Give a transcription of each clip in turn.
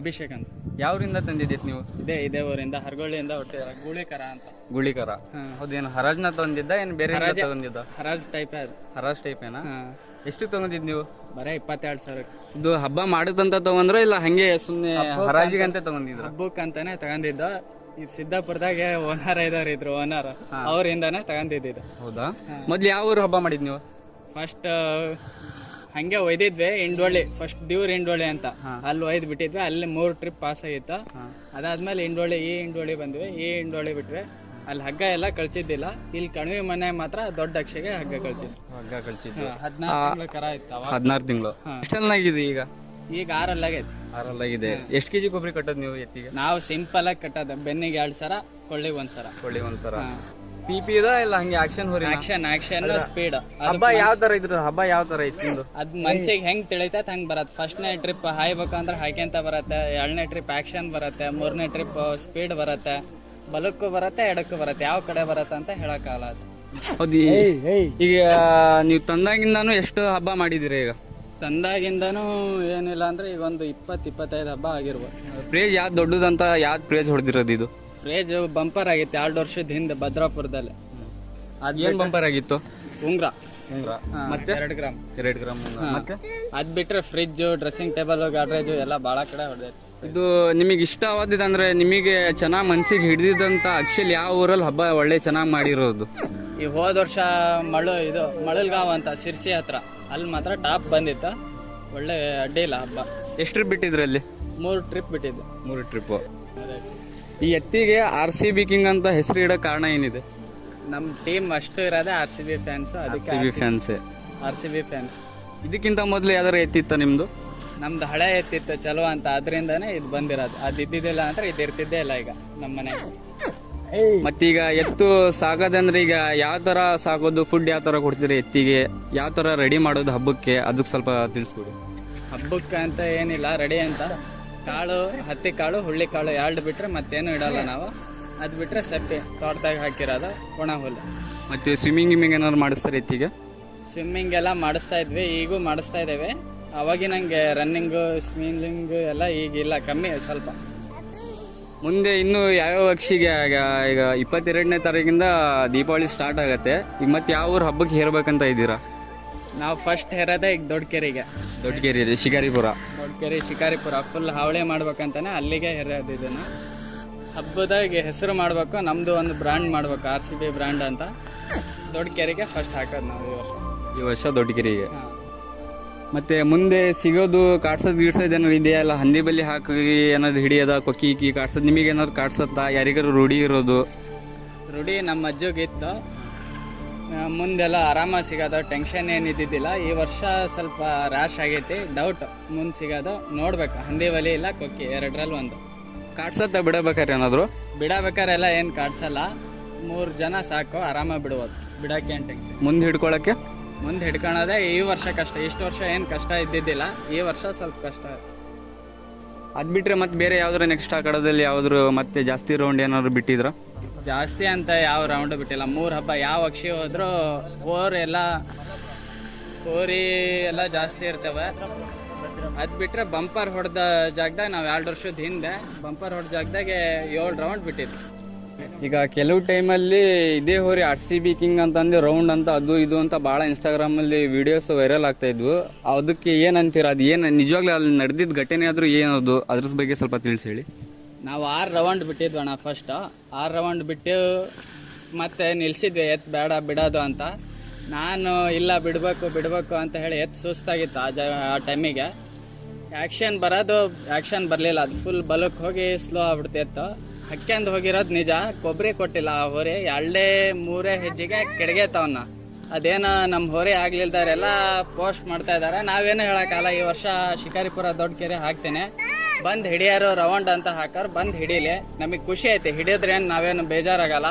ಅಭಿಷೇಕ್ ಅಂತ. ಯಾವ್ರಿಂದ ತಂದಿದ್ದೀರಿ ನೀವು? ಇದೇ ಊರಿಂದ ಹರಗೊಳ್ಳಿಯಿಂದ ಹೊಟ್ಟಿದಾರ ಗೂಳಿಕರ ಅಂತ. ಗುಳಿಕರ. ಹೌದೇನು ಹರಾಜ್ನ ತಂದಿದ್ದ ಏನು ಬೇರೆ ತಗೊಂಡಿದ್ದ? ಹರಾಜ್ ಟೈಪ್ ಅದು. ಹರಾಜ್ ಟೈಪ್ ಏನಾ? ಎಷ್ಟು ತಗೊಂಡಿದ್ ನೀವು? ಬರೇ 22,000. ಇದು ಹಬ್ಬ ಮಾಡುತ್ತಂತ ತಗೊಂಡ್ರ ಇಲ್ಲ ಹಂಗೆ ಸುಮ್ನೆ ಹರಾಜಿಗಂತ ತಗೊಂಡಿದ್ರ? ಹಬ್ಬಕ್ಕಂತಾನೆ ತಗೊಂಡಿದ್ದು. ಈ ಸಿದ್ದಾಪುರದಾಗ ಓನರ್ ಇದ್ರು ಓನರ್ ಅವರಿಂದಾನೆ ತಗೊಂಡಿದ್ದು. ಹೌದಾ? ಮೊದ್ಲು ಯಾವ ಊರು ಹಬ್ಬ ಮಾಡಿದ್ ನೀವು? ಫಸ್ಟ್ ಹಂಗೆ ಒಯ್ದಿದ್ವಿ ಇಂಡೋಳಿ, ಫಸ್ಟ್ ದೇವ್ರ ಇಂಡೋಳಿ ಅಂತ ಅಲ್ಲಿ ಒಯ್ದು ಬಿಟ್ಟಿದ್ವಿ. ಅಲ್ಲಿ 3 ಟ್ರಿಪ್ ಪಾಸ್ ಆಗಿತ್ತು. ಅದಾದ್ಮೇಲೆ ಇಂಡೋಳಿ ಬಂದ್ವಿ. ಈ ಇಂಡೋಳಿ ಬಿಟ್ವಿ. ಅಲ್ಲಿ ಹಗ್ಗ ಎಲ್ಲ ಕಳ್ಸಿದ್ದಿಲ್ಲ. ಇಲ್ಲಿ ಕಣಿವೆ ಮನೆ ಮಾತ್ರ ದೊಡ್ಡ ಅಕ್ಷಗೆ ಹಗ್ಗ ಕಳ್ಸಿದ್ವಿ. 14 ತಿಂಗಳು ಕರ ಇತ್ತು. 14 ತಿಂಗಳು. ಎಷ್ಟೆಲ್ಲಾಗಿದೆ ಈಗ? ಈಗ 6 ಆಗಿದೆ. ಎಷ್ಟು ಕೆಜಿ ಕೊಬ್ಬರಿ ಕಟ್ಟೋದು ನೀವು ಎತ್ತಿಗೆ? ನಾವು ಸಿಂಪಲ್ ಆಗಿ ಕಟ್ಟೋದು. ಬೆನ್ನಿಗೆ 2 ಸರ, ಕೊಳ್ಳಿಗೆ 1 ಸರ. ಪಿಪಿ ಇದ ಇಲ್ಲ ಹಂಗೆ ಆಕ್ಷನ್ ಹೊರಿ? Action speed. ಹಬ್ಬ ಯಾವ ತರ ಇದ್ರು? ಹಬ್ಬ ಯಾವ ತರ ಇತ್ತು? ಅದ್ ಮನ್ಸಿಗೆ ಹೆಂಗ್ ತಿಳಿತೈತೆ ಹಂಗ್ ಬರತ್ತೆ. ಫಸ್ಟ್ನೇ ಟ್ರಿಪ್ ಹಾಯ್ಬೇಕಂದ್ರೆ ಹಾಯ್ಕೆಂತ ಬರತ್ತೆ. 2ನೇ ಟ್ರಿಪ್ ಆಕ್ಷನ್ ಬರತ್ತೆ. 3ನೇ ಟ್ರಿಪ್ ಸ್ಪೀಡ್ ಬರತ್ತೆ. ಬಲಕ್ಕೂ ಬರತ್ತೆ, ಎಡಕ್ಕೂ ಬರತ್ತೆ. ಯಾವ ಕಡೆ ಬರತ್ತೆ ಅಂತ ಹೇಳಕ್ಕಾಗಲ್ಲ ಅದು. ಹೌದು. ಈಗ ನೀವು ತಂದಾಗಿಂದಾನು ಎಷ್ಟು ಹಬ್ಬ ಮಾಡಿದಿರಿ? ಈಗ ತಂದಾಗಿಂದನೂ ಏನಿಲ್ಲ ಅಂದ್ರೆ ಈಗ ಒಂದು 20-25 ಹಬ್ಬ ಆಗಿರ್ಬೋದು. ಪ್ರೇಜ್ ಯಾವ್ದು ದೊಡ್ಡದಂತ ಯಾವ್ದು ಪ್ರೇಜ್ ಹೊಡೆದಿರೋದು? ಇದು ಪ್ರೇಜ್ ಬಂಪರ್ ಆಗಿತ್ತು 2 ವರ್ಷದ ಹಿಂದೆ ಭದ್ರಾಪುರದಲ್ಲಿ. ಏನ್ ಬಂಪರ್ ಆಗಿತ್ತು? ಉಂಗ್ರ ಮತ್ತೆ 2 ಗ್ರಾಮ್. 2 ಗ್ರಾಮ್. ಮತ್ತೆ ಅದ್ ಬಿಟ್ರೆ ಫ್ರಿಜ್, ಡ್ರೆಸ್ಸಿಂಗ್ ಟೇಬಲ್, ಗಾಡ್ರೇಜ್ ಎಲ್ಲ ಬಾಳ ಕಡೆ ಹೊಡೆದೈತಿ. ಇದು ನಿಮಗೆ ಇಷ್ಟವಾದಿದಂದ್ರೆ ನಿಮಗೆ ಚೆನ್ನಾಗ್ ಮನ್ಸಿಗೆ ಹಿಡಿದಿದಂತ ಆಕ್ಚುಲಿ ಯಾವ ಊರಲ್ಲಿ ಹಬ್ಬ ಒಳ್ಳೆ ಚೆನ್ನಾಗ್ ಮಾಡಿರೋದು? ಈ ಹೋದ ವರ್ಷ ಮಳಲ್ಗಾಂವ್ ಅಂತ ಸಿರ್ಸಿ ಹತ್ರ, ಅಲ್ಲಿ ಮಾತ್ರ ಟಾಪ್ ಬಂದಿತ್ತ. ಒಳ್ಳೆ ಅಡ್ಡಿ ಇಲ್ಲ ಹಬ್ಬ. ಎಷ್ಟು ಟ್ರಿಪ್ ಬಿಟ್ಟಿದ್ರಿ ಅಲ್ಲಿ? 3 ಟ್ರಿಪ್ ಬಿಟ್ಟಿದ್ದು. 3 ಟ್ರಿಪ್. ಈ ಎತ್ತಿಗೆ RCB ಕಿಂಗ್ ಅಂತ ಹೆಸರು ಇಡೋ ಕಾರಣ ಏನಿದೆ? ನಮ್ ಟೀಮ್ ಅಷ್ಟು ಇರೋದೇ RCB ಫ್ಯಾನ್ಸ್. ಅದಕ್ಕೆ RCB ಫ್ಯಾನ್ಸ್. ಇದಕ್ಕಿಂತ ಮೊದಲು ಯಾವ್ದಾರು ಎತ್ತಿತ್ತ ನಿಮ್ದು? ನಮ್ದು ಹಳೆ ಎತ್ತಿತ್ತು ಚಲೋ ಅಂತ, ಅದರಿಂದಾನೇ ಇದು ಬಂದಿರೋದು. ಅದು ಇದ್ದಿದ್ದಿಲ್ಲ ಅಂದ್ರೆ ಇದು ಇರ್ತಿದ್ದೇ ಇಲ್ಲ ಈಗ ನಮ್ಮ ಮನೆಗೆ. ಮತ್ತೀಗ ಎತ್ತು ಸಾಗೋದಂದ್ರೆ ಈಗ ಯಾವ ತರ ಸಾಗೋದು? ಫುಡ್ ಯಾವ ತರ ಕೊಡ್ತೀರಿ ಎತ್ತಿಗೆ? ಯಾವ ತರ ರೆಡಿ ಮಾಡೋದು ಹಬ್ಬಕ್ಕೆ? ಅದಕ್ಕೆ ಸ್ವಲ್ಪ ತಿಳಿಸ್ಕೊಡಿ. ಹಬ್ಬಕ್ಕೆ ಅಂತ ಏನಿಲ್ಲ, ರೆಡಿ ಅಂತ ಕಾಳು, ಹತ್ತಿ ಕಾಳು, ಹುಳ್ಳಿ ಕಾಳು 2 ಬಿಟ್ರೆ ಮತ್ತೇನು ಇಡಲ್ಲ ನಾವು. ಅದು ಬಿಟ್ರೆ ಸಪ್ಪೆ ತೋಟದಾಗ ಹಾಕಿರೋದು, ಒಣ ಹುಲ್ಲು. ಮತ್ತೆ ಸ್ವಿಮ್ಮಿಂಗ್ ಏನಾದ್ರು ಮಾಡಿಸ್ತಾರೆ ಎತ್ತಿಗೆ? ಸ್ವಿಮ್ಮಿಂಗ್ ಎಲ್ಲ ಮಾಡಿಸ್ತಾ ಇದ್ವಿ, ಈಗೂ ಮಾಡಿಸ್ತಾ ಇದ್ದೇವೆ. ಅವಾಗಿನಂಗೆ ರನ್ನಿಂಗು, ಸ್ವಿಮ್ಮಿಂಗ್ ಎಲ್ಲ ಈಗಿಲ್ಲ, ಕಮ್ಮಿ ಸ್ವಲ್ಪ. ಮುಂದೆ ಇನ್ನು ಯಾವ್ಯಾವ ಅಕ್ಷಿಗೆ? ಈಗ 22ನೇ ತಾರೀಕಿಂದ ದೀಪಾವಳಿ ಸ್ಟಾರ್ಟ್ ಆಗತ್ತೆ. ಈಗ ಮತ್ತೆ ಯಾವ ಊರು ಹಬ್ಬಕ್ಕೆ ಹೇರ್ಬೇಕಂತ ಇದ್ದೀರಾ? ನಾವು ಫಸ್ಟ್ ಹೇರೋದೇ ಈಗ ದೊಡ್ಡಕೆರೆಗೆ. ದೊಡ್ಡಕೆರೆ ಶಿಕಾರಿಪುರ. ದೊಡ್ಡಕೆರೆ ಶಿಕಾರಿಪುರ ಫುಲ್ ಹಾವಳಿ ಮಾಡ್ಬೇಕಂತಾನೆ ಅಲ್ಲಿಗೆ ಹೇರೋದು. ಇದನ್ನು ಹಬ್ಬದಾಗ ಹೆಸರು ಮಾಡ್ಬೇಕು, ನಮ್ದು ಒಂದು ಬ್ರ್ಯಾಂಡ್ ಮಾಡ್ಬೇಕು, RCB ಬ್ರ್ಯಾಂಡ್ ಅಂತ. ದೊಡ್ಡಕೆರೆಗೆ ಫಸ್ಟ್ ಹಾಕೋದು ನಾವು ಈ ವರ್ಷ ದೊಡ್ಡಕೆರೆಗೆ. ಮತ್ತೆ ಮುಂದೆ ಸಿಗೋದು ಕಾಡ್ಸೋದು ಗಿಡ್ಸೋದು ಏನಾದ್ರು ಇದೆಯಾ? ಇಲ್ಲ ಹಂದಿ ಬಲ್ಲಿ ಹಾಕಿ ಏನಾದ್ರು ಹಿಡಿಯೋದ, ಕೊಕ್ಕಿ ಕಾಡ್ಸೋದು ನಿಮಗೆ ಏನಾದ್ರು ಕಾಡ್ಸತ್ತಾ? ಯಾರಿಗಾರು ರೂಢಿ ಇರೋದು? ರೂಢಿ ನಮ್ಮ ಅಜ್ಜಗಿತ್ತು. ಮುಂದೆಲ್ಲ ಆರಾಮ ಸಿಗೋದು, ಟೆನ್ಷನ್ ಏನಿದ್ದಿದ್ದಿಲ್ಲ. ಈ ವರ್ಷ ಸ್ವಲ್ಪ ರ್ಯಾಶ್ ಆಗೈತಿ, ಡೌಟ್ ಮುಂದೆ ಸಿಗೋದು. ನೋಡ್ಬೇಕು, ಹಂದಿ ಬಲಿ ಇಲ್ಲ ಕೊಕ್ಕಿ, 2ರಲ್ಲಿ 1. ಕಾಡ್ಸತ್ತ ಬಿಡಬೇಕಾರೆ ಏನಾದ್ರು? ಬಿಡಬೇಕಾರೆ ಎಲ್ಲ ಏನು ಕಾಡ್ಸಲ್ಲ, 3 ಜನ ಸಾಕು, ಆರಾಮ ಬಿಡ್ಬೋದು. ಬಿಡಕ್ಕೆ ಏನು ಟೆನ್ಷನ್. ಮುಂದೆ ಹಿಡ್ಕೊಳಕ್ಕೆ? ಮುಂದೆ ಹಿಡ್ಕೊಳೋದೇ ಈ ವರ್ಷ ಕಷ್ಟ. ಇಷ್ಟು ವರ್ಷ ಏನು ಕಷ್ಟ ಇದ್ದಿದ್ದಿಲ್ಲ, ಈ ವರ್ಷ ಸ್ವಲ್ಪ ಕಷ್ಟ. ಅದ್ ಬಿಟ್ರೆ ಮತ್ತೆ ಬೇರೆ ಯಾವ್ದಾರು ನೆಕ್ಸ್ಟ್ ಆಕಡದಲ್ಲಿ ಯಾವ್ದಾರು ಮತ್ತೆ ಜಾಸ್ತಿ ರೌಂಡ್ ಏನಾದ್ರು ಬಿಟ್ಟಿದ್ರ? ಜಾಸ್ತಿ ಅಂತ ಯಾವ ರೌಂಡ್ ಬಿಟ್ಟಿಲ್ಲ. 3 ಹಬ್ಬ ಯಾವ ಅಕ್ಷಿ ಹೋದ್ರು ಹೋರಿ ಎಲ್ಲ ಜಾಸ್ತಿ ಇರ್ತವೆ. ಅದ್ ಬಿಟ್ರೆ ಬಂಪರ್ ಹೊಡೆದ ಜಾಗದಾಗ ನಾವು 2 ವರ್ಷದ ಹಿಂದೆ ಬಂಪರ್ ಹೊಡೆದ ಜಾಗದಾಗೆ 7 ರೌಂಡ್ ಬಿಟ್ಟಿದ್ವಿ. ಈಗ ಕೆಲವು ಟೈಮಲ್ಲಿ ಇದೇ ಹೋರಿ RCB ಕಿಂಗ್ ಅಂತಂದು ರೌಂಡ್ ಅಂತ ಅದು ಇದು ಅಂತ ಭಾಳ ಇನ್ಸ್ಟಾಗ್ರಾಮಲ್ಲಿ ವಿಡಿಯೋಸ್ ವೈರಲ್ ಆಗ್ತಾ ಇದ್ವು. ಅದಕ್ಕೆ ಏನಂತೀರ? ಅದು ಏನು ನಿಜವಾಗ್ಲೂ ಅಲ್ಲಿ ನಡೆದಿದ್ದ ಘಟನೆ ಆದ್ರೂ ಏನದು? ಅದ್ರ ಬಗ್ಗೆ ಸ್ವಲ್ಪ ತಿಳಿಸಿ ಹೇಳಿ. ನಾವು 6 ರೌಂಡ್ ಬಿಟ್ಟಿದ್ವಣ್ಣ. ಫಸ್ಟ್ 6 ರೌಂಡ್ ಬಿಟ್ಟು ಮತ್ತೆ ನಿಲ್ಸಿದ್ವಿ, ಎತ್ ಬೇಡ ಬಿಡೋದು ಅಂತ. ನಾನು ಇಲ್ಲ ಬಿಡಬೇಕು ಅಂತ ಹೇಳಿ ಸುಸ್ತಾಗಿತ್ತು ಆ ಟೈಮಿಗೆ. ಆ್ಯಕ್ಷನ್ ಬರಲಿಲ್ಲ. ಅದು ಫುಲ್ ಬಲಕ್ಕೆ ಹೋಗಿ ಸ್ಲೋ ಆಗ್ಬಿಡ್ತಿತ್ತು. ಹಕ್ಕೆಂದು ಹೋಗಿರೋದು ನಿಜ, ಕೊಬ್ಬರಿ ಕೊಟ್ಟಿಲ್ಲ ಆ ಹೊರೆ. 2-3 ಹೆಜ್ಜೆಗೆ ಕೆಡಗೇತವನ್ನ. ಅದೇನೋ ನಮ್ಮ ಹೊರೆ ಆಗ್ಲಿಲ್ದಾರೆಲ್ಲ ಪೋಸ್ಟ್ ಮಾಡ್ತಾ ಇದ್ದಾರೆ. ನಾವೇನು ಹೇಳೋಕ್ಕಲ್ಲ. ಈ ವರ್ಷ ಶಿಕಾರಿಪುರ ದೊಡ್ಡಕೆರೆ ಹಾಕ್ತೇನೆ, ಬಂದು ಹಿಡಿಯಾರು ರೌಂಡ್ ಅಂತ ಹಾಕಾರ, ಬಂದು ಹಿಡೀಲಿ. ನಮಗೆ ಖುಷಿ ಐತಿ, ಹಿಡಿದ್ರೇನು ನಾವೇನು ಬೇಜಾರಾಗಲ್ಲ.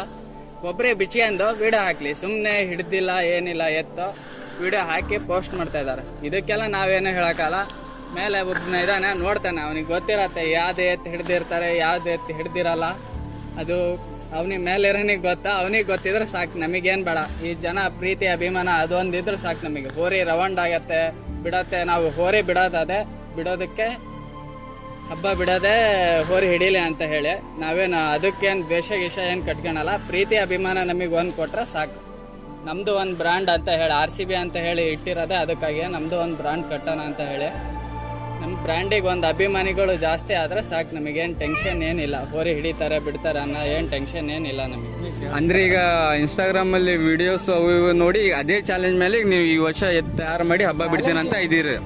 ಕೊಬ್ಬರಿ ಬಿಚ್ಕೊಂಡು ವಿಡಿಯೋ ಹಾಕ್ಲಿ, ಸುಮ್ಮನೆ ಹಿಡ್ದಿಲ್ಲ ಏನಿಲ್ಲ ಎತ್ತು ವಿಡಿಯೋ ಹಾಕಿ ಪೋಸ್ಟ್ ಮಾಡ್ತಾ ಇದ್ದಾರೆ. ಇದಕ್ಕೆಲ್ಲ ನಾವೇನು ಹೇಳೋಕ್ಕಲ್ಲ. ಮೇಲೆ ಒಬ್ಬನ ಇದ್ದಾನೆ, ನೋಡ್ತಾನೆ, ಅವನಿಗೆ ಗೊತ್ತಿರತ್ತೆ ಯಾವ್ದು ಎತ್ತು ಹಿಡ್ದಿರ್ತಾರೆ, ಯಾವ್ದು ಎತ್ತು ಹಿಡ್ದಿರಲ್ಲ. ಅದು ಅವನಿಗೆ ಮೇಲಿರೋನಿಗೆ ಗೊತ್ತಾ, ಅವನಿಗೆ ಗೊತ್ತಿದ್ರೆ ಸಾಕು, ನಮಗೇನು ಬೇಡ. ಈ ಜನ ಪ್ರೀತಿ ಅಭಿಮಾನ ಅದೊಂದಿದ್ರೆ ಸಾಕು ನಮಗೆ. ಹೋರಿ ರೌಂಡ್ ಆಗತ್ತೆ, ಬಿಡತ್ತೆ. ನಾವು ಹೋರಿ ಬಿಡೋದದೆ, ಬಿಡೋದಕ್ಕೆ ಹಬ್ಬ ಬಿಡೋದೇ ಹೋರಿ ಹಿಡೀಲಿ ಅಂತ ಹೇಳಿ. ನಾವೇನು ಅದಕ್ಕೇನು ದ್ವೇಷ ಗೀಷ ಏನು ಕಟ್ಕೊಳಲ್ಲ. ಪ್ರೀತಿ ಅಭಿಮಾನ ನಮಗೆ ಒಂದು ಕೊಟ್ರೆ ಸಾಕು. ನಮ್ದು ಒಂದು ಬ್ರ್ಯಾಂಡ್ ಅಂತ ಹೇಳಿ RCB ಅಂತ ಹೇಳಿ ಇಟ್ಟಿರೋದೇ ಅದಕ್ಕಾಗಿ. ನಮ್ದು ಒಂದು ಬ್ರ್ಯಾಂಡ್ ಕಟ್ಟೋಣ ಅಂತ ಹೇಳಿ. ನಮ್ಮ ಬ್ರ್ಯಾಂಡಿಗೆ ಒಂದು ಅಭಿಮಾನಿಗಳು ಜಾಸ್ತಿ ಆದರೆ ಸಾಕು. ನಮಗೇನು ಟೆನ್ಷನ್ ಏನಿಲ್ಲ. ಹೋರಿ ಹಿಡಿತಾರೆ ಬಿಡ್ತಾರೆ ಅನ್ನೋ ಏನು ಟೆನ್ಷನ್ ಏನಿಲ್ಲ ನಮಗೆ. ಅಂದ್ರೆ ಈಗ ಇನ್ಸ್ಟಾಗ್ರಾಮ್ ಅಲ್ಲಿ ವಿಡಿಯೋಸ್ ಅವು ಇವು ನೋಡಿ ಅದೇ ಚಾಲೆಂಜ್ ಮೇಲೆ ನೀವು ಈ ವರ್ಷ ತಯಾರು ಮಾಡಿ ಹಬ್ಬ ಬಿಡ್ತೀನಿ ಅಂತ ಇದ್ದೀರಿ.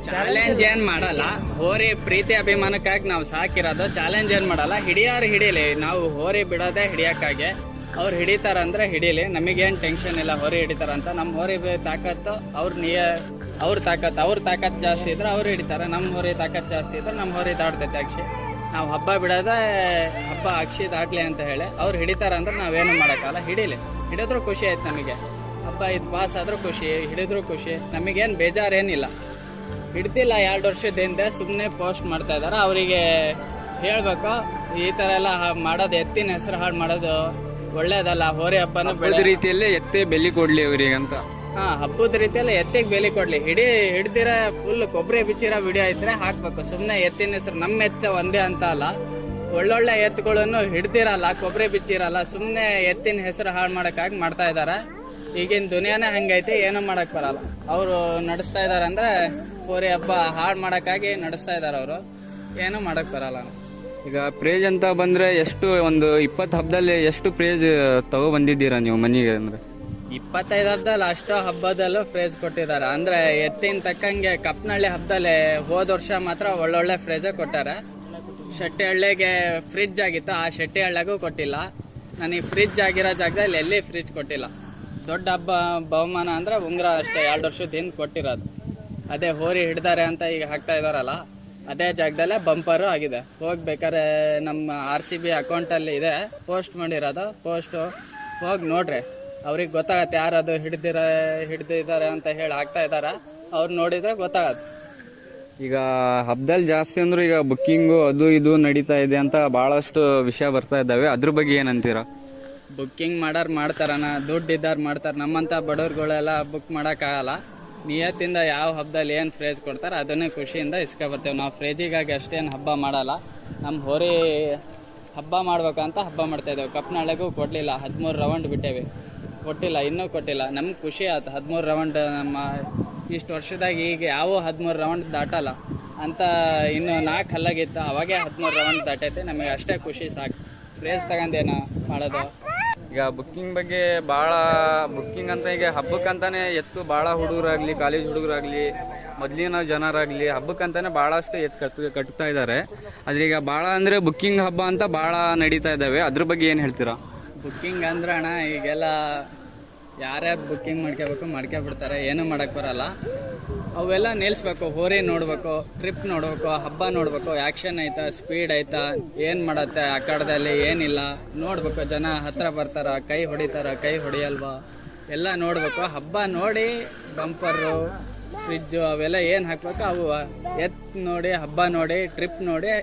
ಚಾಲೆಂಜ್ ಏನ್ ಮಾಡಲ್ಲ. ಹೋರಿ ಪ್ರೀತಿ ಅಭಿಮಾನಕ್ಕಾಗಿ ನಾವು ಸಾಕಿರೋದು. ಚಾಲೆಂಜ್ ಏನ್ ಮಾಡಲ್ಲ. ಹಿಡಿಯಾರು ಹಿಡೀಲಿ. ನಾವು ಹೋರಿ ಬಿಡೋದೇ ಹಿಡಿಯಕ್ಕಾಗಿ. ಅವ್ರು ಹಿಡಿತಾರಂದ್ರೆ ಹಿಡೀಲಿ. ನಮಗೇನು ಟೆನ್ಷನ್ ಇಲ್ಲ ಹೋರಿ ಹಿಡಿತಾರಂತ. ನಮ್ಮ ಹೋರಿ ತಾಕತ್ತು ಅವ್ರ ತಾಕತ್ ಜಾಸ್ತಿ ಇದ್ರೆ ಅವ್ರು ಹಿಡಿತಾರೆ. ನಮ್ಮ ಹೋರಿ ತಾಕತ್ ಜಾಸ್ತಿ ಇದ್ರೆ ನಮ್ಮ ಹೋರಿ ದಾಡ್ತೈತೆ ಅಕ್ಷಿ. ನಾವು ಹಬ್ಬ ಬಿಡೋದೇ ಹಬ್ಬ ಅಕ್ಷಿ ದಾಟ್ಲಿ ಅಂತ ಹೇಳಿ. ಅವ್ರು ಹಿಡಿತಾರಂದ್ರೆ ನಾವೇನು ಮಾಡೋಕ್ಕಲ್ಲ. ಹಿಡಿದ್ರು ಖುಷಿ ಆಯ್ತು ನಮಗೆ. ಹಬ್ಬ ಇದು ಪಾಸ್ ಆದ್ರೂ ಖುಷಿ, ಹಿಡಿದ್ರು ಖುಷಿ. ನಮಗೇನು ಬೇಜಾರೇನಿಲ್ಲ. ಹಿಡ್ತಿಲ್ಲ 2 ವರ್ಷದ ಹಿಂದೆ ಸುಮ್ಮನೆ ಪೋಸ್ಟ್ ಮಾಡ್ತಾ ಇದಾರೆ. ಅವರಿಗೆ ಹೇಳ್ಬೇಕು ಈ ಥರ ಎಲ್ಲ ಮಾಡೋದು, ಎತ್ತಿನ ಹೆಸರು ಹಾಳು ಮಾಡೋದು ಒಳ್ಳೇದಲ್ಲ. ಹೋರಿ ಹಬ್ಬನ ರೀತಿಯಲ್ಲೇ ಎತ್ತೆ ಬೆಲೆ ಕೊಡ್ಲಿ ಅವರಿಗೆ ಅಂತ. ಹಬ್ಬದ ರೀತಿಯಲ್ಲಿ ಎತ್ತಿಗೆ ಬೆಲೆ ಕೊಡ್ಲಿ. ಹಿಡ್ದಿರ ಫುಲ್ ಕೊಬ್ಬರಿ ಬಿಚ್ಚಿರೋ ವಿಡಿಯೋ ಇದ್ರೆ ಹಾಕ್ಬೇಕು. ಸುಮ್ಮನೆ ಎತ್ತಿನ ಹೆಸರು ನಮ್ಮ ಎತ್ತ ಒಂದೇ ಅಂತ ಅಲ್ಲ, ಒಳ್ಳೊಳ್ಳೆ ಎತ್ತುಗಳನ್ನು ಹಿಡ್ದಿರಲ್ಲ, ಕೊಬ್ಬರಿ ಬಿಚ್ಚಿರಲ್ಲ. ಸುಮ್ಮನೆ ಎತ್ತಿನ ಹೆಸರು ಹಾಳು ಮಾಡೋಕ್ಕಾಗಿ ಮಾಡ್ತಾ ಇದಾರೆ. ಈಗಿನ ದುನಿಯಾನೇ ಹಂಗೈತಿ. ಏನೂ ಮಾಡಕ್ ಬರಲ್ಲ. ಅವರು ನಡೆಸ್ತಾ ಇದಾರೆ ಅಂದ್ರೆ ಹೋರಿ ಹಬ್ಬ ಹಾಳು ಮಾಡೋಕ್ಕಾಗಿ ನಡೆಸ್ತಾ ಇದಾರೆ. ಅವರು ಏನೂ ಮಾಡಕ್ ಬರಲ್ಲ. ಈಗ ಪ್ರೇಜ್ ಅಂತ ಬಂದ್ರೆ ಎಷ್ಟು ಒಂದು 20 ಹಬ್ಬದಲ್ಲಿ ಎಷ್ಟು ಪ್ರೇಜ್ ತಗೋ ಬಂದಿದ್ದೀರಾ ನೀವು ಮನೆಗೆ? ಅಂದ್ರೆ 25 ಹಬ್ಬದಲ್ಲಿ ಅಷ್ಟೋ ಹಬ್ಬದಲ್ಲೂ ಫ್ರೇಜ್ ಕೊಟ್ಟಿದ್ದಾರೆ. ಅಂದ್ರೆ ಎತ್ತಿನ ತಕ್ಕಂಗೆ ಕಪ್ನಳ್ಳಿ ಹಬ್ಬದಲ್ಲಿ ಹೋದ ವರ್ಷ ಮಾತ್ರ ಒಳ್ಳೊಳ್ಳೆ ಫ್ರೇಜೇ ಕೊಟ್ಟಾರೆ. ಶೆಟ್ಟಿಹಳ್ಳಿಗೆ ಫ್ರಿಜ್ ಆಗಿತ್ತು, ಆ ಶೆಟ್ಟಿಹಳ್ಳಿಗೂ ಕೊಟ್ಟಿಲ್ಲ. ನನಗೆ ಫ್ರಿಜ್ ಆಗಿರೋ ಜಾಗದಲ್ಲಿ ಎಲ್ಲಿ ಫ್ರಿಜ್ ಕೊಟ್ಟಿಲ್ಲ. ದೊಡ್ಡ ಹಬ್ಬ ಬಹುಮಾನ ಅಂದ್ರೆ ಉಂಗುರ ಅಷ್ಟೇ 2 ವರ್ಷದ ಹಿಂದೆ ಕೊಟ್ಟಿರೋದು. ಅದೇ ಹೋರಿ ಹಿಡ್ದಾರೆ ಅಂತ ಈಗ ಹಾಕ್ತಾ ಇದಾರಲ್ಲ, ಅದೇ ಜಾಗದಲ್ಲೇ ಬಂಪರು ಆಗಿದೆ. ಹೋಗ್ಬೇಕಾದ್ರೆ ನಮ್ಮ RCB ಅಕೌಂಟಲ್ಲಿ ಇದೆ, ಪೋಸ್ಟ್ ಮಾಡಿರೋದು. ಹೋಗಿ ನೋಡ್ರಿ, ಅವ್ರಿಗೆ ಗೊತ್ತಾಗತ್ತೆ ಯಾರದು ಹಿಡ್ದಿದ್ದಾರೆ ಅಂತ ಹೇಳಿ ಹಾಕ್ತಾ ಇದಾರ. ಅವ್ರು ನೋಡಿದ್ರೆ ಗೊತ್ತಾಗತ್ತೆ. ಈಗ ಹಬ್ಬದಲ್ಲಿ ಜಾಸ್ತಿ ಅಂದ್ರೆ ಈಗ ಬುಕ್ಕಿಂಗು ಅದು ಇದು ನಡೀತಾ ಇದೆ ಅಂತ ಬಹಳಷ್ಟು ವಿಷಯ ಬರ್ತಾ ಇದ್ದಾವೆ. ಅದ್ರ ಬಗ್ಗೆ ಏನಂತೀರಾ? ಬುಕ್ಕಿಂಗ್ ಮಾಡ್ತಾರಣ್ಣ, ದುಡ್ಡು ಇದ್ದಾರ ಮಾಡ್ತಾರೆ. ನಮ್ಮಂತ ಬಡವ್ರುಗಳೆಲ್ಲ ಬುಕ್ ಮಾಡೋಕ್ಕಾಗಲ್ಲ. ನಿಯತ್ತಿಂದ ಯಾವ ಹಬ್ಬದಲ್ಲಿ ಏನು ಫ್ರೇಜ್ ಕೊಡ್ತಾರೆ ಅದನ್ನೇ ಖುಷಿಯಿಂದ ಇಸ್ಕೊಬರ್ತೇವೆ. ನಾವು ಫ್ರೇಜಿಗಾಗಿ ಅಷ್ಟೇನು ಹಬ್ಬ ಮಾಡಲ್ಲ. ನಮ್ಮ ಹೋರಿ ಹಬ್ಬ ಮಾಡ್ಬೇಕಂತ ಹಬ್ಬ ಮಾಡ್ತಾ ಇದ್ದೇವೆ. ಕಪ್ನಳ್ಳಿಗೂ ಕೊಡಲಿಲ್ಲ, 13 ರೌಂಡ್ ಬಿಟ್ಟೇವಿ, ಕೊಟ್ಟಿಲ್ಲ, ಇನ್ನೂ ಕೊಟ್ಟಿಲ್ಲ. ನಮ್ಗೆ ಖುಷಿ ಆಯ್ತು 13 ರೌಂಡ್. ನಮ್ಮ ಇಷ್ಟು ವರ್ಷದಾಗ ಈಗ ಯಾವ 13 ರೌಂಡ್ ದಾಟಲ್ಲ ಅಂತ. ಇನ್ನು 4 ಹಲ್ಲಾಗಿತ್ತು, ಅವಾಗೇ 13 ರೌಂಡ್ ದಾಟೈತೆ. ನಮಗೆ ಅಷ್ಟೇ ಖುಷಿ, ಸಾಕು. ಫ್ರೇಜ್ ತಗೊಂಡೇನು ಮಾಡೋದು. ಈಗ ಬುಕ್ಕಿಂಗ್ ಬಗ್ಗೆ ಬುಕ್ಕಿಂಗ್ ಅಂತ ಈಗ ಹಬ್ಬಕ್ಕಂತಾನೆ ಎತ್ತು ಭಾಳ ಹುಡುಗರಾಗ್ಲಿ, ಕಾಲೇಜ್ ಹುಡುಗರಾಗ್ಲಿ, ಮೊದಲಿನ ಜನರಾಗ್ಲಿ ಹಬ್ಬಕ್ಕಂತಾನೆ ಭಾಳಷ್ಟು ಎತ್ತು ಕಟ್ತಾ ಇದ್ದಾರೆ. ಆದ್ರೆ ಈಗ ಭಾಳ ಅಂದ್ರೆ ಬುಕ್ಕಿಂಗ್ ಹಬ್ಬ ಅಂತ ಭಾಳ ನಡೀತಾ ಇದ್ದಾವೆ. ಅದ್ರ ಬಗ್ಗೆ ಏನು ಹೇಳ್ತೀರಾ? ಬುಕ್ಕಿಂಗ್ ಅಂದ್ರೆ ಅಣ್ಣ ಈಗೆಲ್ಲ ಯಾರ್ಯಾರು ಬುಕ್ಕಿಂಗ್ ಮಾಡ್ಕೊಬಿಡ್ತಾರೆ. ಏನೂ ಮಾಡಕ್ಕೆ ಬರಲ್ಲ. ಅವೆಲ್ಲ ನಿಲ್ಲಿಸ್ಬೇಕು. ಹೋರಿ ನೋಡ್ಬೇಕು, ಟ್ರಿಪ್ ನೋಡ್ಬೇಕು, ಹಬ್ಬ ನೋಡ್ಬೇಕು. ಆ್ಯಕ್ಷನ್ ಐತಾ, ಸ್ಪೀಡ್ ಐತಾ, ಏನು ಮಾಡತ್ತೆ ಅಖಾಡದಲ್ಲಿ ಏನಿಲ್ಲ ನೋಡ್ಬೇಕು. ಜನ ಹತ್ರ ಬರ್ತಾರ, ಕೈ ಹೊಡಿತಾರ, ಕೈ ಹೊಡಿಯಲ್ವಾ, ಎಲ್ಲ ನೋಡ್ಬೇಕು. ಹಬ್ಬ ನೋಡಿ ಬಂಪರು, ಫ್ರಿಜ್ಜು ಅವೆಲ್ಲ ಏನು ಹಾಕ್ಬೇಕು ಅವು ನೋಡಿ, ಹಬ್ಬ ನೋಡಿ, ಟ್ರಿಪ್ ನೋಡಿ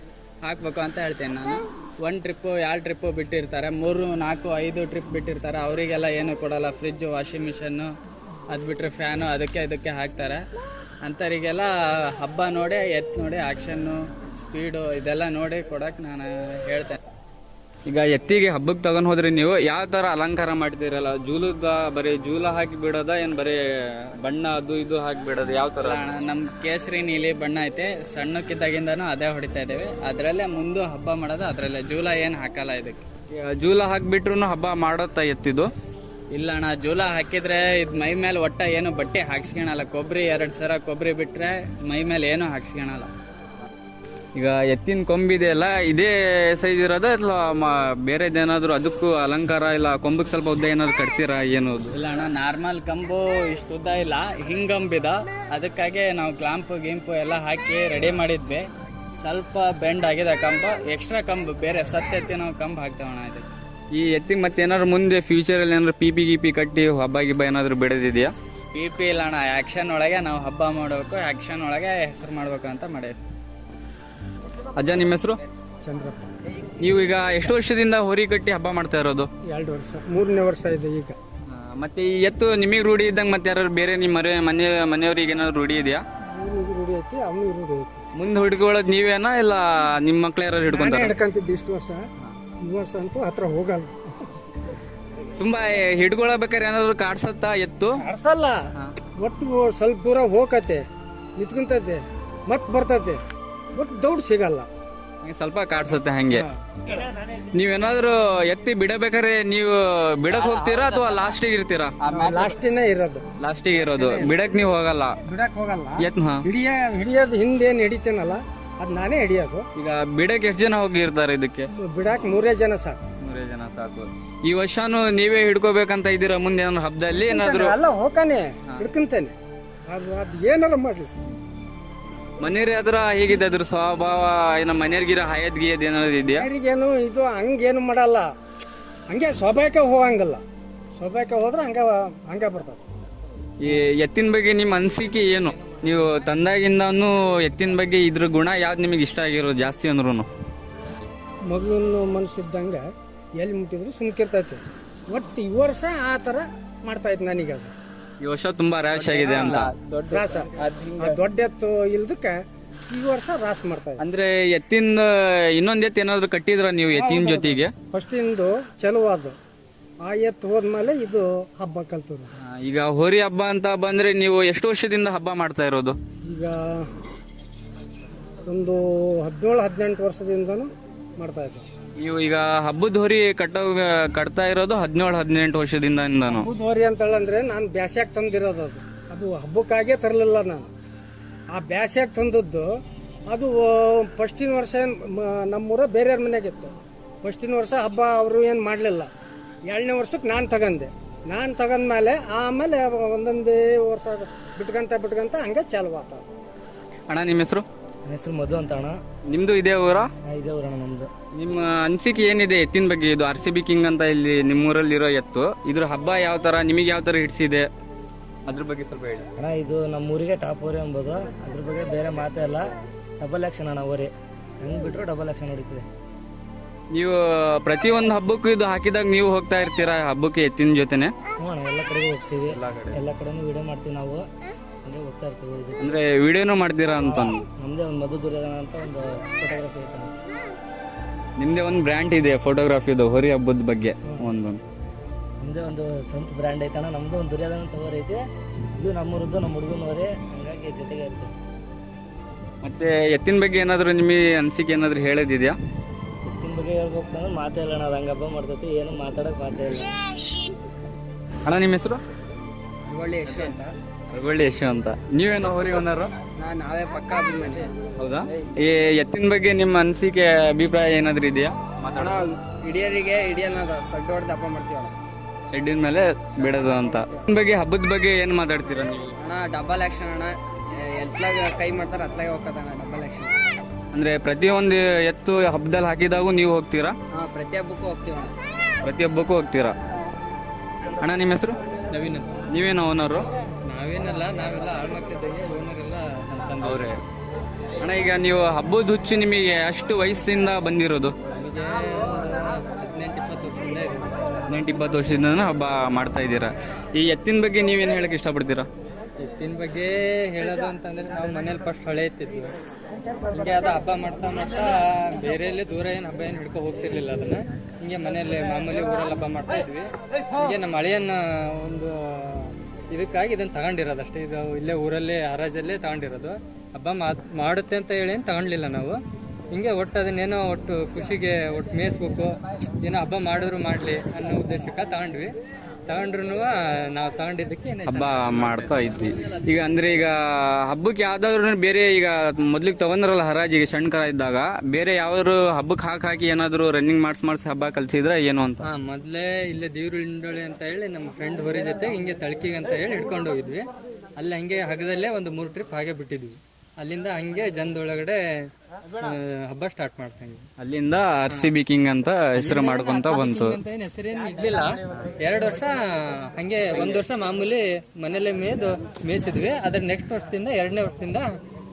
ಹಾಕ್ಬೇಕು ಅಂತ ಹೇಳ್ತೇನೆ ನಾನು. 1 ಟ್ರಿಪ್ಪು 2 ಟ್ರಿಪ್ಪು ಬಿಟ್ಟಿರ್ತಾರೆ, 3, 4, 5 ಟ್ರಿಪ್ ಬಿಟ್ಟಿರ್ತಾರೆ. ಅವರಿಗೆಲ್ಲ ಏನು ಕೊಡಲ್ಲ. ಫ್ರಿಜ್ಜು, ವಾಷಿಂಗ್ ಮಿಷನ್ನು, ಅದು ಬಿಟ್ಟರೆ ಫ್ಯಾನು, ಅದಕ್ಕೆ ಹಾಕ್ತಾರೆ. ಅಂಥವರಿಗೆಲ್ಲ ಹಬ್ಬ ನೋಡಿ, ನೋಡಿ, ಆ್ಯಕ್ಷನ್ನು, ಸ್ಪೀಡು ಇದೆಲ್ಲ ನೋಡಿ ಕೊಡೋಕೆ ನಾನು ಹೇಳ್ತೇನೆ. ಈಗ ಎತ್ತಿಗೆ ಹಬ್ಬಕ್ಕೆ ತಗೊಂಡು ಹೋದ್ರೆ ನೀವು ಯಾವ ಥರ ಅಲಂಕಾರ ಮಾಡ್ತೀರಲ್ಲ? ಬರೀ ಜೂಲ ಹಾಕಿ ಬಿಡೋದ, ಏನು ಬರೀ ಬಣ್ಣ ಅದು ಇದು ಹಾಕಿ ಬಿಡೋದು? ಯಾವ ಥರ? ನಮ್ಮ ಕೇಸರಿ ನೀಲಿ ಬಣ್ಣ ಐತೆ. ಸಣ್ಣಕ್ಕಿದ್ದಾಗಿಂದನೂ ಅದೇ ಹೊಡಿತಾ ಇದ್ದೇವೆ. ಅದರಲ್ಲೇ ಮುಂದೆ ಹಬ್ಬ ಮಾಡೋದು ಅದರಲ್ಲೇ. ಜೂಲ ಏನು ಹಾಕಲ್ಲ ಇದಕ್ಕೆ. ಜೂಲ ಹಾಕಿಬಿಟ್ರು ಹಬ್ಬ ಮಾಡೋತ್ತ ಎತ್ತಿದ್ದು? ಇಲ್ಲ ಅಣ್ಣ, ಜೂಲ ಹಾಕಿದ್ರೆ ಇದು ಮೈ ಮೇಲೆ ಒಟ್ಟ ಏನು ಬಟ್ಟೆ ಹಾಕ್ಸ್ಕೊಳಲ್ಲ. ಕೊಬ್ಬರಿ 2 ಸರ ಕೊಬ್ಬರಿ ಬಿಟ್ಟರೆ ಮೈ ಮೇಲೆ ಏನೂ ಹಾಕ್ಸ್ಕೊಳಲ್ಲ. ಈಗ ಎತ್ತಿನ ಕೊಂಬಿದೆಯಲ್ಲ, ಇದೇ ಸೈಜ್ ಇರೋದ ಅಥವಾ ಬೇರೆದೇನಾದ್ರು ಅದಕ್ಕೂ ಅಲಂಕಾರ ಇಲ್ಲ? ಕೊಂಬಕ್ಕೆ ಸ್ವಲ್ಪ ಉದ್ದ ಏನಾದ್ರು ಕಟ್ತೀರಾ? ಏನು? ಇಲ್ಲ ಅಣ್ಣ, ನಾರ್ಮಲ್ ಕಂಬು ಇಷ್ಟು ಉದ್ದ ಇಲ್ಲ, ಹಿಂಗಂಬಿದ. ಅದಕ್ಕಾಗಿ ನಾವು ಕ್ಲಾಂಪು ಗಿಂಪು ಎಲ್ಲ ಹಾಕಿ ರೆಡಿ ಮಾಡಿದ್ವಿ. ಸ್ವಲ್ಪ ಬೆಂಡ್ ಆಗಿದೆ ಕಂಬ. ಎಕ್ಸ್ಟ್ರಾ ಕಂಬು ಬೇರೆ ಎತ್ತಿ ನಾವು ಕಂಬು ಹಾಕ್ತೇವಣ್ಣ. ಇದಕ್ಕೆ ಈ ಎತ್ತಿಗೆ ಮತ್ತೆ ಏನಾದ್ರು ಮುಂದೆ ಫ್ಯೂಚರಲ್ಲಿ ಏನಾದ್ರು ಪಿಪಿ ಕಟ್ಟಿ ಹಬ್ಬ ಗಿಬ್ಬ ಏನಾದ್ರು ಬಿಡೋದಿದೆಯಾ? PP ಇಲ್ಲ ಅಣ್ಣ. ಆ್ಯಕ್ಷನ್ ಒಳಗೆ ನಾವು ಹಬ್ಬ ಮಾಡಬೇಕು, ಆ್ಯಕ್ಷನ್ ಒಳಗೆ ಹೆಸರು ಮಾಡ್ಬೇಕು ಅಂತ ಮಾಡೇವಿ. ಅಜ್ಜ, ನಿಮ್ಮ ಹೆಸರು? ಚಂದ್ರಪ್ಪ. ನೀವು ಈಗ ಎಷ್ಟು ವರ್ಷದಿಂದ ಹೋರಿ ಕಟ್ಟಿ ಹಬ್ಬ ಮಾಡ್ತಾ ಇರೋದು? 2 ವರ್ಷ, 3ನೇ ವರ್ಷ ಇದೆ ಈಗ. ಮತ್ತೆ ಈ ಎತ್ತು ನಿಮಗೆ ರೂಢಿ ಇದ್ದಂಗೆ ಮತ್ತೆ ಯಾರು ಬೇರೆ ನಿಮ್ಮ ಮನೆಯವರಿಗೆ ಏನಾದ್ರು ರೂಢಿ ಇದೆಯಾ? ರೂಢಿ ಐತಿ, ಅವನು ಇರೋದು ಐತಿ. ಮುಂದೆ ಹುಡುಕೊಳ್ಳೋದು ನೀವೇನಾ ಇಲ್ಲ ನಿಮ್ಮ ಮಕ್ಳು ಯಾರು ನಾನೇ ಹಿಡ್ಕೊಂತಾರ? ಹಿಡ್ಕೊಂತಿದ್ದೆ ಇಷ್ಟು ವರ್ಷ. ಈ ವರ್ಷ ಅಂತೂ ಹತ್ರ ಹೋಗಲ್ಲ. ತುಂಬಾ ಹಿಡ್ಕೊಳ್ಬೇಕಾದ್ರೆ ಏನಾದ್ರು ಕಾಡ್ಸತ್ತಾ ಎತ್ತು? ಅರ್ಸಲ್ಲ, ಒಟ್ಟು ಸ್ವಲ್ಪ ದೂರ ಹೋಗತ್ತೆ, ನಿಂತ್ಕೊಂತೈತೆ, ಮತ್ತೆ ಬರ್ತೈತೆ, ಒಟ್ಟು ದೌಡ್ ಸಿಗಲ್ಲ. ಸ್ವಲ್ಪ ಕಾಡ್ಸತ್ತೆ ಹಂಗೆ. ನೀವೇನಾದ್ರು ಎತ್ತಿ ಬಿಡಬೇಕಾದ್ರೆ ನೀವು ಬಿಡಕ್ ಹೋಗ್ತೀರಾ ಅಥವಾ ಲಾಸ್ಟಿಗೆ ಇರ್ತೀರಾ? ಲಾಸ್ಟಿನೇ ಇರೋದು. ಲಾಸ್ಟಿಗೆ ಇರೋದು, ಬಿಡಕ್ ನೀವು ಹೋಗಲ್ಲ? ಬಿಡಕ್ ಹೋಗಲ್ಲ. ಹಾ. ಹಿಡಿಯೋದು ಹಿಂದೇನು ಹಿಡಿತೇನಲ್ಲ ಅದು ನಾನೇ ಹಿಡಿಯೋದು. ಈಗ ಬಿಡಕ್ ಎಷ್ಟು ಜನ ಹೋಗಿರ್ತಾರೆ ಇದಕ್ಕೆ? ಬಿಡಾಕ್ 3 ಜನ ಸಾಕು. 3 ಜನ ಸಾಕು. ಈ ವರ್ಷನೂ ನೀವೇ ಹಿಡ್ಕೋಬೇಕಂತ ಇದ್ದೀರಾ ಮುಂದೆ ಏನಾದ್ರು ಹಬ್ಬದಲ್ಲಿ ಏನಾದ್ರು? ಅಲ್ಲ ಹೋಗಾನೆ ಹಿಡ್ಕೊಂತೇನೆ, ಅದು ಏನಾರ ಮಾಡ್ಲಿ. ಮನೆಯವ್ರ ಹತ್ರ ಹೇಗಿದೆ ಅದ್ರ ಸ್ವಭಾವ? ಏನ ಮನೆಯವ್ರಿಗಿರೋ ಹಯದ್ ಗಿಯದ್ ಏನಾದ್ರು ಇದೆಯಾ? ಯಾರಿಗೇನು ಇದು ಹಂಗೇನು ಮಾಡಲ್ಲ, ಹಂಗೆ ಸ್ವಾಭಾವಿಕ ಹೋಗಂಗಿಲ್ಲ. ಸ್ವಾಭಾವಿಕ ಹೋದ್ರೆ ಹಂಗೆ ಬರ್ತದೆ. ಈ ಎತ್ತಿನ ಬಗ್ಗೆ ನಿಮ್ಮ ಅನಿಸಿಕೆ ಏನು? ನೀವು ತಂದಾಗಿಂದನೂ ಎತ್ತಿನ ಬಗ್ಗೆ ಇದ್ರ ಗುಣ ಯಾವ್ದು ನಿಮಗೆ ಇಷ್ಟ ಆಗಿರೋದು ಜಾಸ್ತಿ ಅಂದ್ರೂ? ಮಗುವಿನ ಮನಸ್ಸಿದ್ದಂಗೆ ಎಲ್ಲಿ ಮುಟ್ಟಿದ್ರು ಸುಮ್ಕಿರ್ತೈತೆ. ಒಟ್ಟು ಈ ವರ್ಷ ಆ ಥರ ಮಾಡ್ತಾಯಿತ್ತು ನನಗೆ. ಅದು ಈ ವರ್ಷ ತುಂಬಾ ರ್ಯಾಶ್ ಆಗಿದೆ ಅಂತ. ರಾಸ ದೊಡ್ಡ ಎತ್ತು ಇಲ್ದಕ್ಕೆ ಈ ವರ್ಷ ರಾಸ್ ಮಾಡ್ತಾ ಇದ್ದೆ. ಅಂದ್ರೆ ಎತ್ತಿನ ಇನ್ನೊಂದ್ ಎತ್ತು ಏನಾದ್ರು ಕಟ್ಟಿದ್ರ ನೀವು ಎತ್ತಿನ ಜೊತೆಗೆ? ಫಸ್ಟಿಂದು ಚಲೋ ಅದು. ಆ ಎತ್ತು ಹೋದ್ಮೇಲೆ ಇದು ಹಬ್ಬ ಕಲ್ತರು. ಈಗ ಹೋರಿ ಹಬ್ಬ ಅಂತ ಬಂದ್ರೆ ನೀವು ಎಷ್ಟು ವರ್ಷದಿಂದ ಹಬ್ಬ ಮಾಡ್ತಾ ಇರೋದು? ಈಗ ಒಂದು 17-18 ವರ್ಷದಿಂದನೂ ಮಾಡ್ತಾ ಇದ್ದೆ. ನೀವು ಈಗ ಹಬ್ಬದ ಹೋರಿ ಕಟ್ತಾ ಇರೋದು 17-18 ವರ್ಷದಿಂದ? ಹಬ್ಬದ ಹೋರಿ ಅಂತ ಹೇಳಂದ್ರೆ ನಾನು ಬ್ಯಾಸ್ಯಾಗ ತಂದಿರೋದು. ಅದು ಹಬ್ಬಕ್ಕಾಗೇ ತರಲಿಲ್ಲ ನಾನು. ಆ ಬ್ಯಾಸ್ಯಾಗ ತಂದದ್ದು ಅದು ಫಸ್ಟಿನ ವರ್ಷ ನಮ್ಮೂರ ಬೇರೆಯವ್ರ ಮನೆಯಾಗಿತ್ತು. ಫಸ್ಟಿನ ವರ್ಷ ಹಬ್ಬ ಅವರು ಏನು ಮಾಡಲಿಲ್ಲ. 2ನೇ ವರ್ಷಕ್ಕೆ ನಾನು ತಗೊಂಡ್ಮೇಲೆ ಆಮೇಲೆ ಒಂದೊಂದೇ ವರ್ಷ ಬಿಟ್ಕಂತ ಹಂಗೆ ಚಾಲು ಆತ. ಅಣ್ಣ ನಿಮ್ಮ ಹೆಸರು? ಹೆಸರು ಮಧು ಅಂತ ಅಣ್ಣ. ನಿಮ್ದು ಇದೇ ಊರ? ಇದೇ ಊರಣ್ಣ ನಮ್ದು. ನಿಮ್ಮ ಅನಿಸಿಕೆ ಏನಿದೆ ಎತ್ತಿನ ಬಗ್ಗೆ? ಇದು RCB ಕಿಂಗ್ ಅಂತ ಇಲ್ಲಿ ನಿಮ್ಮೂರಲ್ಲಿರೋ ಎತ್ತು, ಇದ್ರ ಹಬ್ಬ ಯಾವ ತರ, ನಿಮಗೆ ಯಾವ ತರ ಹಿಡಿಸಿದೆ, ಅದ್ರ ಬಗ್ಗೆ ಸ್ವಲ್ಪ ಹೇಳಿ ಅಣ್ಣ. ಇದು ನಮ್ಮೂರಿಗೆ ಟಾಪ್ ಓರಿ ಎಂಬುದು, ಅದ್ರ ಬಗ್ಗೆ ಬೇರೆ ಮಾತೇ ಇಲ್ಲ. ಡಬಲ್ ಆಕ್ಷನ್ ಅಣ್ಣ ಓರಿ, ಹೆಂಗ್ ಬಿಟ್ರು ಡಬಲ್ ಆಕ್ಷನ್ ಹೊಡಿತದೆ. ನೀವು ಪ್ರತಿಯೊಂದು ಹಬ್ಬಕ್ಕೂ ಇದು ಹಾಕಿದಾಗ ನೀವು ಹೋಗ್ತಾ ಇರ್ತೀರಾ ಹಬ್ಬಕ್ಕೆ ಎತ್ತಿನ ಜೊತೆನೆ? ಹ್ಞೂ ಅಣ್ಣ, ಎಲ್ಲ ಕಡೆಗೂ ಹೋಗ್ತೀವಿ, ಎಲ್ಲ ಕಡೆನೂ ವಿಡಿಯೋ ಮಾಡ್ತೀವಿ ನಾವು, ಹಂಗೆ ಹೋಗ್ತಾ ಇರ್ತೀವಿ. ಅಂದ್ರೆ ವಿಡಿಯೋನು ಮಾಡ್ತೀರಾ ಅಂತ? ನಮ್ದೇ ಒಂದು ಮಧು ದುರ್ಯೋಧನ ಅಂತ ಒಂದು ಫೋಟೋಗ್ರಫಿ ಐತೆ. ನಿಮ್ದೇ ಒಂದು ಬ್ರ್ಯಾಂಡ್ ಇದೆ ಫೋಟೋಗ್ರಾಫಿದು ಹೋರಿ ಹಬ್ಬದ ಬಗ್ಗೆ? ನಮ್ದೇ ಒಂದು ಸ್ವಂತ ಬ್ರ್ಯಾಂಡ್ ಐತಣ್ಣ. ನಮ್ದು ಒಂದು ದುರ್ಯೋಧನ ಅಂತ ಓರಿ ಐತೆ. ಇದು ನಮ್ಮೂರದ್ದು, ನಮ್ಮ ಹುಡುಗನ ಓರಿ, ಹಂಗಾಗಿ ಜೊತೆಗೆ ಇರ್ತದೆ. ಮತ್ತೆ ಎತ್ತಿನ ಬಗ್ಗೆ ಏನಾದ್ರು ನಿಮಗೆ ಅನಿಸಿಕೆ ಏನಾದ್ರು ಹೇಳೋದಿದ್ಯಾ? ಎತ್ತಿನ ಬಗ್ಗೆ ಹೇಳ್ಬೇಕು ಅಂದ್ರೆ ಮಾತೇ ಇಲ್ಲ ಅಣ್ಣ. ಅದು ಹಂಗೆ ಹಬ್ಬ ಮಾಡ್ತೈತಿ, ಏನು ಮಾತಾಡೋಕೆ ಮಾತೇ ಇಲ್ಲ. ಅಣ್ಣ ನಿಮ್ಮ ಹೆಸರು? ಒಳ್ಳೆ ಯಶು ಅಂತ. ಒಳ್ಳೆ ಯಶು ಅಂತ. ನೀವೇನೋ ಹೋರಿ ಓನರು? ನಾವೇ ಪಕ್ಕ ಅಭಿಮಾನಿ. ಹೌದಾ? ಈ ಎತ್ತಿನ ಬಗ್ಗೆ ನಿಮ್ಮ ಅನಿಸಿಕೆ ಅಭಿಪ್ರಾಯ ಏನಾದ್ರು ಇದೆಯಾ? ಹಿಡಿಯರಿಗೆ ಹಿಡಿಯಲ್ಲ, ಸಡ್ಡು ಹೊಡೆದು ಹಬ್ಬ ಮಾಡ್ತೀವಣ್ಣ. ಶೆಡ್ಡಿನ ಮೇಲೆ ಬಿಡೋದು ಅಂತ. ಬಗ್ಗೆ ಹಬ್ಬದ ಬಗ್ಗೆ ಏನು ಮಾತಾಡ್ತೀರಾ ನೀವು? ಅಣ್ಣ ಡಬಲ್ ಆಕ್ಷನ್ ಅಣ್ಣ. ಎತ್ಲಾಗ ಕೈ ಮಾಡ್ತಾರೆ, ಅತ್ಲಾಗ ಹೋಗ್ತದಣ್ಣ ಡಬಲ್ ಆಕ್ಷನ್. ಅಂದ್ರೆ ಪ್ರತಿಯೊಂದು ಎತ್ತು ಹಬ್ಬದಲ್ಲಿ ಹಾಕಿದಾಗೂ ನೀವು ಹೋಗ್ತೀರಾ? ಪ್ರತಿ ಹಬ್ಬಕ್ಕೂ ಹೋಗ್ತೀವಣ್ಣ. ಪ್ರತಿ ಹಬ್ಬಕ್ಕೂ ಹೋಗ್ತೀರಾ? ಅಣ್ಣ ನಿಮ್ಮ ಹೆಸರು? ನವೀನ್. ನೀವೇನೋ ಓನರು? ನಾವೇನಲ್ಲ, ನಾವೆಲ್ಲ ಆಳ್ಮಕ್ಕಿದ್ದಾಗೆ ಓನರೆಲ್ಲ ಅವರೇ. ಅಣ್ಣ ಈಗ ನೀವು ಹಬ್ಬದ ಹುಚ್ಚು ನಿಮಗೆ ಅಷ್ಟು ವಯಸ್ಸಿಂದ ಬಂದಿರೋದು? ನಮಗೆ 18-20 ವರ್ಷದಿಂದ ಇದೆ. 18-20 ವರ್ಷದಿಂದ ಹಬ್ಬ ಮಾಡ್ತಾ ಇದ್ದೀರಾ. ಈ ಎತ್ತಿನ ಬಗ್ಗೆ ನೀವೇನು ಹೇಳಕ್ ಇಷ್ಟಪಡ್ತೀರಾ? ಎತ್ತಿನ ಬಗ್ಗೆ ಹೇಳೋದು ಅಂತಂದ್ರೆ ನಾವು ಮನೇಲಿ ಫಸ್ಟ್ ಹಳೆ ಎತ್ತಿದ್ವಿ. ಹಿಂಗೆ ಅದು ಹಬ್ಬ ಮಾಡ್ತಾ ಬೇರೆಯಲ್ಲಿ ದೂರ ಏನು ಹಬ್ಬ ಏನು ಹಿಡ್ಕೊ ಹೋಗ್ತಿರ್ಲಿಲ್ಲ. ಅದನ್ನ ಹಿಂಗೆ ಮನೆಯಲ್ಲಿ ಮಾಮೂಲಿ ಊರಲ್ಲಿ ಹಬ್ಬ ಮಾಡ್ತಾ ಇದ್ವಿ. ಹಿಂಗೆ ನಮ್ಮ ಹಳೆಯನ್ನ ಒಂದು ಇದಕ್ಕಾಗಿ ಇದನ್ನ ತಗೊಂಡಿರೋದು ಅಷ್ಟೇ. ಇದು ಇಲ್ಲೇ ಊರಲ್ಲೇ ಹರಾಜಲ್ಲೇ ತಗೊಂಡಿರೋದು. ಹಬ್ಬ ಮಾಡುತ್ತೆ ಅಂತ ಹೇಳಿ ಏನು ತಗೊಂಡ್ಲಿಲ್ಲ ನಾವು. ಹಿಂಗೆ ಒಟ್ಟು ಅದನ್ನೇನೋ ಒಟ್ಟು ಖುಷಿಗೆ ಒಟ್ಟು ಮೇಯಿಸ್ಬೇಕು, ಏನೋ ಹಬ್ಬ ಮಾಡಿದ್ರು ಮಾಡಲಿ ಅನ್ನೋ ಉದ್ದೇಶಕ್ಕೆ ತಗೊಂಡ್ರು ನಾವು ತಗೊಂಡಿದ್ದಕ್ಕೆ ಹಬ್ಬ ಮಾಡ್ತಾ ಇದ್ವಿ. ಈಗ ಅಂದ್ರೆ ಈಗ ಹಬ್ಬಕ್ಕೆ ಯಾವ್ದಾದ್ರು ಬೇರೆ, ಈಗ ಮೊದ್ಲಿಗೆ ತಗೊಂಡ್ರಲ್ಲ ಹರಾಜಿಗೆ ಸಣ್ಣ ಕರ ಇದ್ದಾಗ, ಬೇರೆ ಯಾವ್ದಾದ್ರು ಹಬ್ಬಕ್ಕೆ ಹಾಕಿ ಏನಾದ್ರು ರನ್ನಿಂಗ್ ಮಾಡಿಸಿ ಹಬ್ಬ ಕಲ್ಸಿದ್ರೆ ಏನು ಅಂತ? ಮೊದಲೇ ಇಲ್ಲೇ ದೇವ್ರ ಹಿಂಡೋಳಿ ಅಂತ ಹೇಳಿ ನಮ್ಮ ಫ್ರೆಂಡ್ ಹೊರ ಜೊತೆ ಹಿಂಗೆ ತಳ್ಕಿಗೆ ಅಂತ ಹೇಳಿ ಹಿಡ್ಕೊಂಡು ಹೋಗಿದ್ವಿ. ಅಲ್ಲಿ ಹಂಗೆ ಹಗದಲ್ಲೇ ಒಂದು 3 ಟ್ರಿಪ್ ಹಾಗೆ ಬಿಟ್ಟಿದ್ವಿ. ಅಲ್ಲಿಂದ ಹಂಗೆ ಜನದೊಳಗಡೆ ಹಬ್ಬ ಸ್ಟಾರ್ಟ್ ಮಾಡ್ತಾ ಇದ್ವಿ. ಅಲ್ಲಿಂದ RCB ಕಿಂಗ್ ಅಂತ ಹೆಸರು ಮಾಡ್ಕೊಂತ ಬಂತು. ಹೆಸರೇನು ಇಡ್ಲಿಲ್ಲ. 2 ವರ್ಷ ಹಂಗೆ, 1 ವರ್ಷ ಮಾಮೂಲಿ ಮನೇಲೆ ಮೇಯಿಸಿದ್ವಿ. ಅದ್ರ ನೆಕ್ಸ್ಟ್ ವರ್ಷದಿಂದ 2ನೇ ವರ್ಷದಿಂದ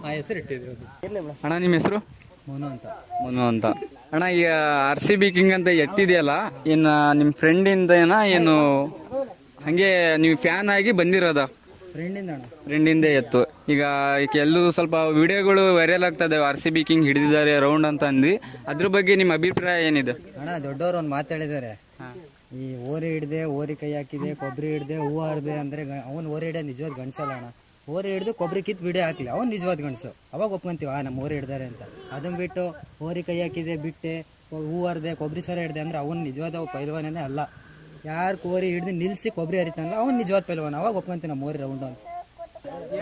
ಆ ಹೆಸರು ಇಟ್ಟಿದ್ವಿ. ಅಣ್ಣ ನಿಮ್ಮ ಹೆಸರು? ಮನು ಅಂತ. ಅಣ್ಣ ಈಗ RCB ಕಿಂಗ್ ಅಂತ ಎತ್ತಿದೆಯಲ್ಲ, ಇನ್ನು ನಿಮ್ಮ ಫ್ರೆಂಡಿಂದ ಏನು ಹಂಗೆ ನೀವು ಫ್ಯಾನ್ ಆಗಿ ಬಂದಿರೋದ? ಫ್ರೆಂಡಿಂದ ಎತ್ತು. ಈಗ ಎಲ್ಲೂ ಸ್ವಲ್ಪ ವಿಡಿಯೋಗಳು ವೈರಲ್ ಆಗ್ತಾ ಇದಾವೆ, RCB ಕಿಂಗ್ ಹಿಡಿದಿದ್ದಾರೆ ರೌಂಡ್ ಅಂತ ಅಂದು. ಅದ್ರ ಬಗ್ಗೆ ನಿಮ್ಮ ಅಭಿಪ್ರಾಯ ಏನಿದೆ? ಅಣ್ಣ ದೊಡ್ಡವರು ಒಂದು ಮಾತು ಹೇಳಿದ್ದಾರೆ, ಈ ಓರಿ ಹಿಡ್ದೆ ಓರಿ ಕೈ ಹಾಕಿದೆ, ಕೊಬ್ಬರಿ ಹಿಡ್ದೆ ಹೂವು ಹಿಡ್ದೆ ಅಂದ್ರೆ ಅವ್ನು ಓರಿ ಹಿಡಿಯೋದು ನಿಜವಾದ ಗಂಡಸಲ್ಲ ಅಣ್ಣ. ಓರಿ ಹಿಡ್ದು ಕೊಬ್ಬರಿ ಕಿತ್ತು ವಿಡಿಯೋ ಹಾಕ್ಲಿ, ಅವ್ನು ನಿಜವಾದ ಗಂಡಸು. ಅವಾಗ ಒಪ್ಕೊಂತೀವ ನಮ್ಮ ಓರಿ ಹಿಡ್ದಾರೆ ಅಂತ. ಅದನ್ನ ಬಿಟ್ಟು ಓರಿ ಕೈ ಹಾಕಿದೆ ಬಿಟ್ಟೆ ಹೂವು ಹರಿದೆ ಕೊಬ್ಬರಿ ಸರ ಹಿಡ್ದೆ ಅಂದ್ರೆ ಅವ್ನು ನಿಜವಾದ ಪೈಲ್ವಾನೇ ಅಲ್ಲ. ಯಾರು ಕೋರಿ ಹಿಡ್ದು ನಿಲ್ಸಿ ಕೊಬ್ಬರಿ ಹರಿತಾನಲ್ಲ ಅವ್ನು ನಿಜವಾದ ಪೈಲ್ವಾನ. ಅವಾಗ ಒಪ್ಕೊಂತೀವಿ ನಮ್ಮ ಓರಿ ರೌಂಡ್ ಅಂತ.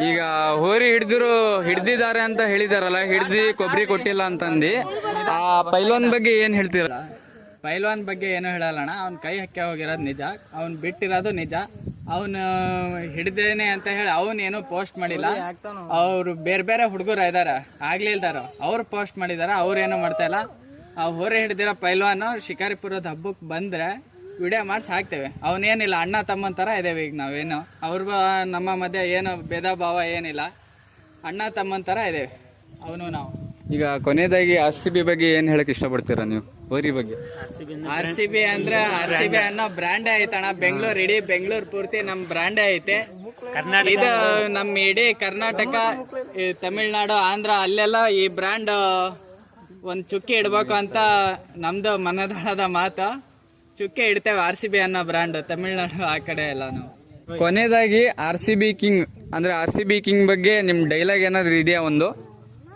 ಈಗ ಹೋರಿ ಹಿಡ್ದಿದ್ದಾರೆ ಅಂತ ಹೇಳಿದಾರಲ್ಲ, ಹಿಡ್ದಿ ಕೊಬ್ಬರಿ ಕೊಟ್ಟಿಲ್ಲ ಅಂತಂದು, ಆ ಪೈಲ್ವಾನ್ ಬಗ್ಗೆ ಏನ್ ಹೇಳ್ತೀರ? ಪೈಲ್ವಾನ್ ಬಗ್ಗೆ ಏನೂ ಹೇಳಲ್ಲಣ್ಣ. ಅವ್ನ ಕೈ ಹಕ್ಕೆ ಹೋಗಿರೋದು ನಿಜ, ಅವ್ನು ಬಿಟ್ಟಿರೋದು ನಿಜ. ಅವನು ಹಿಡ್ದೇನೆ ಅಂತ ಹೇಳಿ ಅವನೇನು ಪೋಸ್ಟ್ ಮಾಡಿಲ್ಲ. ಅವ್ರು ಬೇರೆ ಬೇರೆ ಹುಡುಗರು ಇದಾರ ಆಗ್ಲಿಲ್ದಾರ, ಅವ್ರು ಪೋಸ್ಟ್ ಮಾಡಿದಾರ, ಅವ್ರೇನು ಮಾಡ್ತಾ ಇಲ್ಲ. ಆ ಹೊರೆ ಹಿಡ್ದಿರೋ ಪೈಲ್ವಾನು ಶಿಕಾರಿಪುರದ ಹಬ್ಬಕ್ಕೆ ಬಂದ್ರೆ ವಿಡಿಯೋ ಮಾಡಿಸಿ ಹಾಕ್ತೇವೆ. ಅವನೇನಿಲ್ಲ, ಅಣ್ಣ ತಮ್ಮನ ಥರ ಇದ್ದೇವೆ ಈಗ ನಾವೇನು. ಅವ್ರಿಗೂ ನಮ್ಮ ಮಧ್ಯೆ ಏನು ಭೇದ ಭಾವ ಏನಿಲ್ಲ, ಅಣ್ಣ ತಮ್ಮನ ಥರ ಇದ್ದೇವೆ ಅವನು ನಾವು. ಈಗ ಕೊನೆಯದಾಗಿ RCB ಬಗ್ಗೆ ಏನ್ ಹೇಳಕ್ ಇಷ್ಟಪಡ್ತೀರಾ ನೀವು ಹೋರಿ ಬಗ್ಗೆ? RCB ಅಂದ್ರೆ RCB ಅನ್ನೋ ಬ್ರ್ಯಾಂಡೇ ಐತಣ್ಣ. ಬೆಂಗಳೂರು, ಇಡೀ ಬೆಂಗಳೂರು ಪೂರ್ತಿ ನಮ್ ಬ್ರ್ಯಾಂಡೇ ಐತೆ. ಇದು ನಮ್ಮ ಇಡೀ ಕರ್ನಾಟಕ, ಈ ತಮಿಳ್ನಾಡು, ಆಂಧ್ರ ಅಲ್ಲೆಲ್ಲ ಈ ಬ್ರ್ಯಾಂಡ್ ಒಂದ್ ಚುಕ್ಕಿ ಇಡ್ಬೇಕು ಅಂತ ನಮ್ದು ಮನದಾಳದ ಮಾತು. ಚುಕ್ಕೆ ಇಡ್ತೇವೆ RCB ಅನ್ನೋ ಬ್ರ್ಯಾಂಡ್, ತಮಿಳ್ನಾಡು ಆ ಕಡೆ ಎಲ್ಲ ನಾವು. ಕೊನೆಯದಾಗಿ RCB ಕಿಂಗ್ ಅಂದ್ರೆ RCB ಕಿಂಗ್ ಬಗ್ಗೆ ನಿಮ್ ಡೈಲಾಗ್ ಏನಾದ್ರು ಇದೆಯಾ? ಒಂದು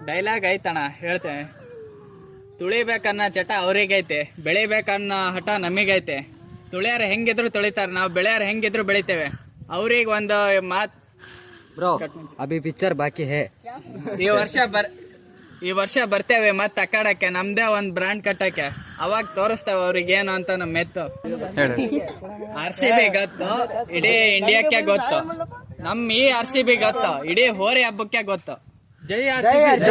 ಡೈಲಾಗ್ ಐತಣ್ಣ, ಹೇಳ್ತೇನೆ. ತುಳಿಬೇಕನ್ನ ಚಟ ಅವ್ರಿಗೈತೆ, ಬೆಳಿಬೇಕನ್ನ ಹಠ ನಮಗೈತೆ. ತುಳಿಯಾರ ಹೆಂಗಿದ್ರು ತುಳಿತಾರೆ, ನಾವು ಬೆಳೆಯಾರ ಹೆಂಗಿದ್ರು ಬೆಳಿತೇವೆ. ಅವ್ರಿಗೆ ಒಂದು ಮಾತ್ ಬ್ರೋ, ಅಭಿ ಪಿಕ್ಚರ್ ಬಾಕಿ ಹೇ. ಈ ವರ್ಷ ಬರ್ತೇವೆ ಮತ್ತೆ ಅಕ್ಕಾಡಕ್ಕೆ, ನಮ್ದೇ ಒಂದ್ ಬ್ರ್ಯಾಂಡ್ ಕಟ್ಟಕ್ಕೆ. ಅವಾಗ ತೋರಿಸ್ತೇವೆ ಅವ್ರಿಗೆ ಏನು ಅಂತ ನಮ್ಮ ಮೆತ್ತು. RCB ಗೊತ್ತು, ಇಡೀ ಇಂಡಿಯಾಕ್ಕೆ ಗೊತ್ತು. ಈ RCB ಗೊತ್ತು, ಇಡೀ ಹೋರಿ ಹಬ್ಬಕ್ಕೆ ಗೊತ್ತು. ಜೈ RCB.